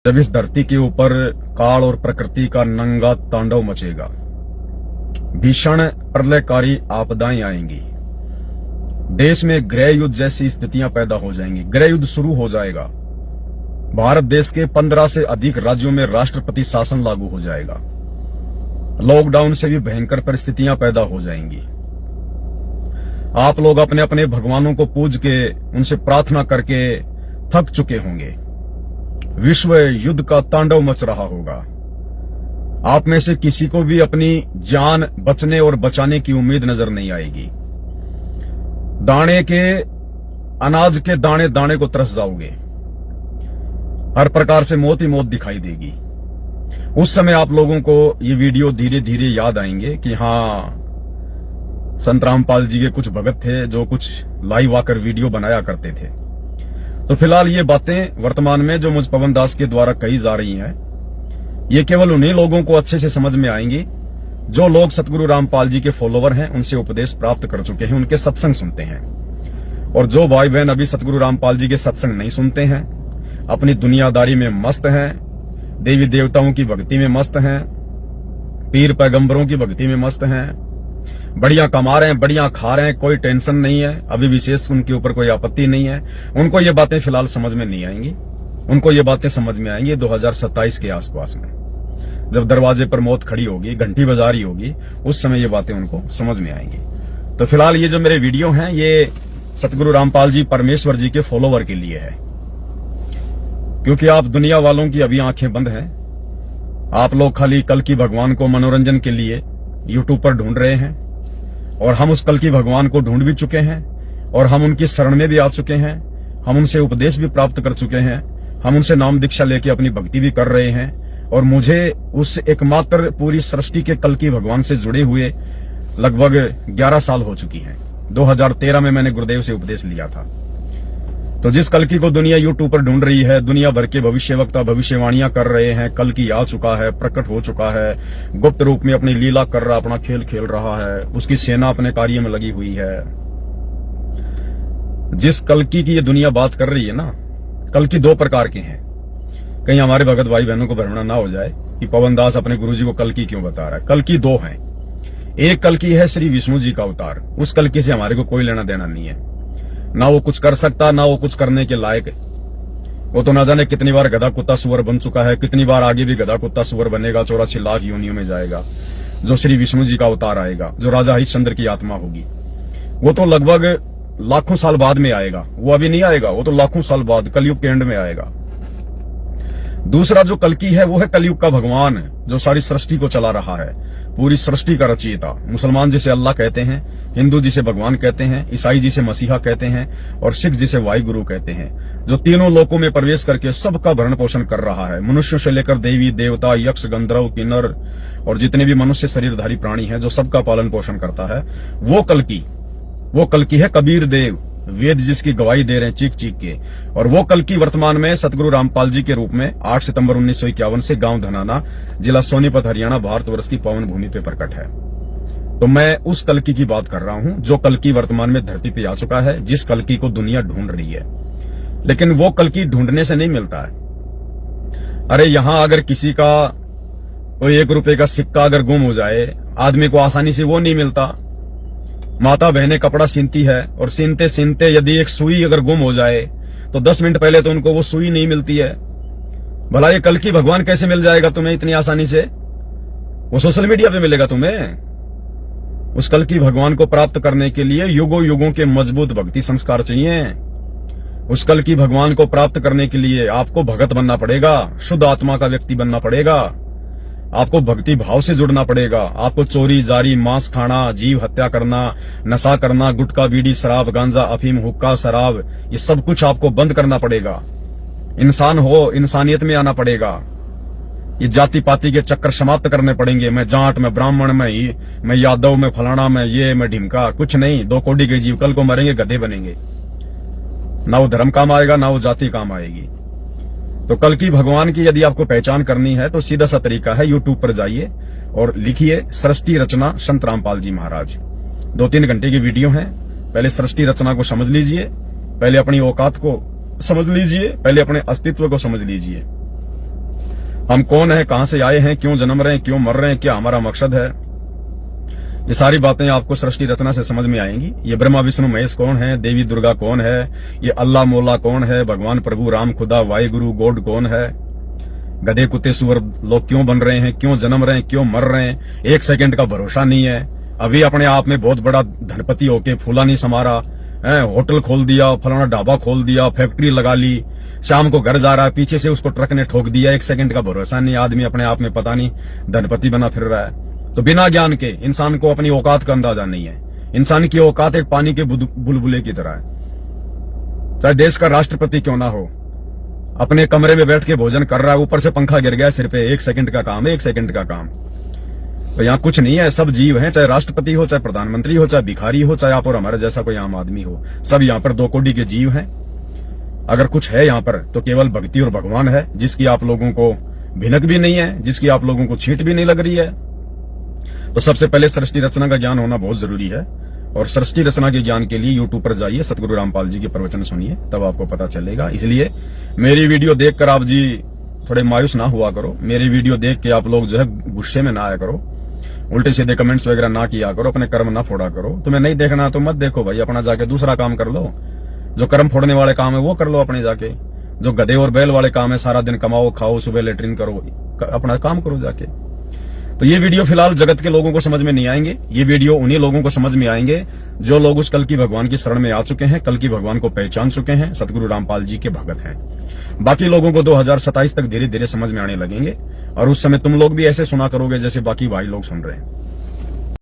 जब इस धरती के ऊपर काल और प्रकृति का नंगा तांडव मचेगा, भीषण प्रलयकारी आपदाएं आएंगी, देश में गृह युद्ध जैसी स्थितियां पैदा हो जाएंगी, गृह युद्ध शुरू हो जाएगा, भारत देश के 15 से अधिक राज्यों में राष्ट्रपति शासन लागू हो जाएगा, लॉकडाउन से भी भयंकर परिस्थितियां पैदा हो जाएंगी। आप लोग अपने अपने भगवानों को पूज के उनसे प्रार्थना करके थक चुके होंगे। विश्व युद्ध का तांडव मच रहा होगा। आप में से किसी को भी अपनी जान बचने और बचाने की उम्मीद नजर नहीं आएगी। दाने के अनाज के दाने दाने को तरस जाओगे। हर प्रकार से मौत ही मौत दिखाई देगी। उस समय आप लोगों को ये वीडियो धीरे धीरे याद आएंगे कि हाँ, संत रामपाल जी के कुछ भगत थे जो कुछ लाइव आकर वीडियो बनाया करते थे। तो फिलहाल ये बातें वर्तमान में जो मुझ पवन दास के द्वारा कही जा रही हैं, ये केवल उन्हीं लोगों को अच्छे से समझ में आएंगी जो लोग सतगुरु रामपाल जी के फॉलोवर हैं, उनसे उपदेश प्राप्त कर चुके हैं, उनके सत्संग सुनते हैं। और जो भाई बहन अभी सतगुरु रामपाल जी के सत्संग नहीं सुनते हैं, अपनी दुनियादारी में मस्त हैं, देवी देवताओं की भक्ति में मस्त हैं, पीर पैगंबरों की भक्ति में मस्त हैं, बढ़िया कमा रहे हैं, बढ़िया खा रहे हैं, कोई टेंशन नहीं है, अभी विशेष उनके ऊपर कोई आपत्ति नहीं है, उनको ये बातें फिलहाल समझ में नहीं आएंगी। उनको ये बातें समझ में आएंगी 2027 के आसपास में, जब दरवाजे पर मौत खड़ी होगी, घंटी बजा रही होगी, उस समय ये बातें उनको समझ में आएंगी। तो फिलहाल ये जो मेरे वीडियो हैं, ये सतगुरु रामपाल जी परमेश्वर जी के फॉलोवर के लिए है, क्योंकि आप दुनिया वालों की अभी आंखें बंद हैं। आप लोग खाली कल की भगवान को मनोरंजन के लिए यूट्यूब पर ढूंढ रहे हैं, और हम उस कल की भगवान को ढूंढ भी चुके हैं, और हम उनकी शरण में भी आ चुके हैं, हम उनसे उपदेश भी प्राप्त कर चुके हैं, हम उनसे नाम दीक्षा लेके अपनी भक्ति भी कर रहे हैं। और मुझे उस एकमात्र पूरी सृष्टि के कल की भगवान से जुड़े हुए लगभग 11 साल हो चुकी हैं। 2013 में मैंने गुरुदेव से उपदेश लिया था। तो जिस कल की को दुनिया यूट्यूब पर ढूंढ रही है, दुनिया भर के भविष्यवक्ता भविष्यवाणियां कर रहे हैं, कल की आ चुका है, प्रकट हो चुका है, गुप्त रूप में अपनी लीला कर रहा, अपना खेल खेल रहा है, उसकी सेना अपने कार्य में लगी हुई है। जिस कल की ये दुनिया बात कर रही है ना, कल की 2 प्रकार के हैं। कहीं हमारे भगत भाई बहनों को भ्रमण ना हो जाए कि पवन दास अपने गुरुजी को कल की क्यों बता रहा है। कल की 2 हैं। एक कल की है श्री विष्णु जी का अवतार, उस कल की से हमारे को कोई लेना देना नहीं है, ना वो कुछ कर सकता, ना वो कुछ करने के लायक। वो तो ना जाने कितनी बार गधा कुत्ता सुअर बन चुका है, कितनी बार आगे भी गधा कुत्ता सुअर बनेगा, 84 लाख योनियों में जाएगा। जो श्री विष्णु जी का अवतार आएगा, जो राजा हरिश्चंद्र की आत्मा होगी, वो तो लगभग लाखों साल बाद में आएगा। वो अभी नहीं आएगा, वो तो लाखों साल बाद कलयुग के एंड में आएगा। दूसरा जो कल्कि है, वो है कलयुग का भगवान, जो सारी सृष्टि को चला रहा है, पूरी सृष्टि का रचयिता। मुसलमान जिसे अल्लाह कहते हैं, हिंदू जिसे भगवान कहते हैं, ईसाई जिसे मसीहा कहते हैं, और सिख जिसे वाहिगुरु कहते हैं, जो तीनों लोकों में प्रवेश करके सबका भरण पोषण कर रहा है। मनुष्यों से लेकर देवी देवता, यक्ष, गंधर्व, किन्नर और जितने भी मनुष्य शरीरधारी प्राणी हैं, जो सबका पालन पोषण करता है, वो कल्कि है कबीर देव, वेद जिसकी गवाही दे रहे हैं चीख चीख के। और वो कल्कि वर्तमान में सतगुरु रामपाल जी के रूप में 8 सितंबर 1951 से गांव धनाना, जिला सोनीपत, हरियाणा, भारतवर्ष की पावन भूमि पे प्रकट है। तो मैं उस कल्कि की बात कर रहा हूं, जो कल्कि वर्तमान में धरती पे आ चुका है, जिस कल्कि को दुनिया ढूंढ रही है। लेकिन वो कल्कि ढूंढने से नहीं मिलता है। अरे यहां अगर किसी का कोई 1 रुपए का सिक्का अगर गुम हो जाए, आदमी को आसानी से वो नहीं मिलता। माता बहनें कपड़ा सीनती है, और सीनते सीनते यदि एक सुई अगर गुम हो जाए तो 10 मिनट पहले तो उनको वो सुई नहीं मिलती है। भला ये कल की भगवान कैसे मिल जाएगा तुम्हें इतनी आसानी से? वो सोशल मीडिया पे मिलेगा तुम्हें। उस कल की भगवान को प्राप्त करने के लिए युगों युगों के मजबूत भक्ति संस्कार चाहिए। उस कल की भगवान को प्राप्त करने के लिए आपको भगत बनना पड़ेगा, शुद्ध आत्मा का व्यक्ति बनना पड़ेगा, आपको भक्ति भाव से जुड़ना पड़ेगा। आपको चोरी जारी, मांस खाना, जीव हत्या करना, नशा करना, गुटखा बीड़ी शराब गांजा अफीम हुक्का शराब, ये सब कुछ आपको बंद करना पड़ेगा। इंसान हो, इंसानियत में आना पड़ेगा। ये जाति पाति के चक्कर समाप्त करने पड़ेंगे। मैं जाट, मैं ब्राह्मण, मैं यादव, मैं फलाना, मैं ये, मैं ढिमका, कुछ नहीं। 2 कोड़ी के जीव कल को मरेंगे, गधे बनेंगे। ना वो धर्म काम आएगा, ना वो जाति काम आएगी। तो कल की भगवान की यदि आपको पहचान करनी है तो सीधा सा तरीका है, यूट्यूब पर जाइए और लिखिए सृष्टि रचना संत रामपाल जी महाराज। 2-3 घंटे की वीडियो है। पहले सृष्टि रचना को समझ लीजिए, पहले अपनी औकात को समझ लीजिए, पहले अपने अस्तित्व को समझ लीजिए। हम कौन है, कहां से आए हैं, क्यों जन्म रहे हैं, क्यों मर रहे हैं, क्या हमारा मकसद है, ये सारी बातें आपको सृष्टि रचना से समझ में आएंगी। ये ब्रह्मा विष्णु महेश कौन है, देवी दुर्गा कौन है, ये अल्लाह मौला कौन है, भगवान प्रभु राम खुदा वाहिगुरु गॉड कौन है, गधे कुत्ते सुअर लोग क्यों बन रहे हैं, क्यों जन्म रहे हैं, क्यों मर रहे हैं, एक सेकंड का भरोसा नहीं है। अभी अपने आप में बहुत बड़ा धनपति होके फूला नहीं समारा है, होटल खोल दिया, फलाना ढाबा खोल दिया, फैक्ट्री लगा ली, शाम को घर जा रहा है, पीछे से उसको ट्रक ने ठोक दिया, एक सेकंड का भरोसा नहीं। आदमी अपने आप में पता नहीं धनपति बना फिर रहा है। तो बिना ज्ञान के इंसान को अपनी औकात का अंदाजा नहीं है। इंसान की औकात एक पानी के बुलबुले की तरह है। चाहे देश का राष्ट्रपति क्यों ना हो, अपने कमरे में बैठ के भोजन कर रहा है, ऊपर से पंखा गिर गया सिर पे, एक सेकंड का काम है, एक सेकंड का काम। तो यहाँ कुछ नहीं है, सब जीव हैं, चाहे राष्ट्रपति हो, चाहे प्रधानमंत्री हो, चाहे भिखारी हो, चाहे आप और हमारे जैसा कोई आम आदमी हो, सब यहाँ पर दो कोटि के जीव हैं। अगर कुछ है यहाँ पर तो केवल भक्ति और भगवान है, जिसकी आप लोगों को भिनक भी नहीं है, जिसकी आप लोगों को छींट भी नहीं लग रही है। तो सबसे पहले सृष्टि रचना का ज्ञान होना बहुत जरूरी है, और सृष्टि रचना के ज्ञान के लिए यूट्यूब पर जाइए, सतगुरु रामपाल जी के प्रवचन सुनिए, तब आपको पता चलेगा। इसलिए मेरी वीडियो देखकर आप जी थोड़े मायूस ना हुआ करो, मेरी वीडियो देख के आप लोग जो है गुस्से में ना आया करो, उल्टे सीधे कमेंट्स वगैरह ना किया करो, अपने कर्म ना फोड़ा करो। तुम्हें नहीं देखना तो मत देखो भाई, अपना जाके दूसरा काम कर लो। जो कर्म फोड़ने वाले काम है वो कर लो अपने जाके। जो गधे और बैल वाले काम है, सारा दिन कमाओ खाओ, सुबह लेटरिन करो, अपना काम करो जाके। तो ये वीडियो फिलहाल जगत के लोगों को समझ में नहीं आएंगे, ये वीडियो उन्हीं लोगों को समझ में आएंगे जो लोग उस कल की भगवान की शरण में आ चुके हैं, कल की भगवान को पहचान चुके हैं, सतगुरु रामपाल जी के भगत हैं। बाकी लोगों को 2027 तक धीरे धीरे समझ में आने लगेंगे, और उस समय तुम लोग भी ऐसे सुना करोगे जैसे बाकी भाई लोग सुन रहे हैं।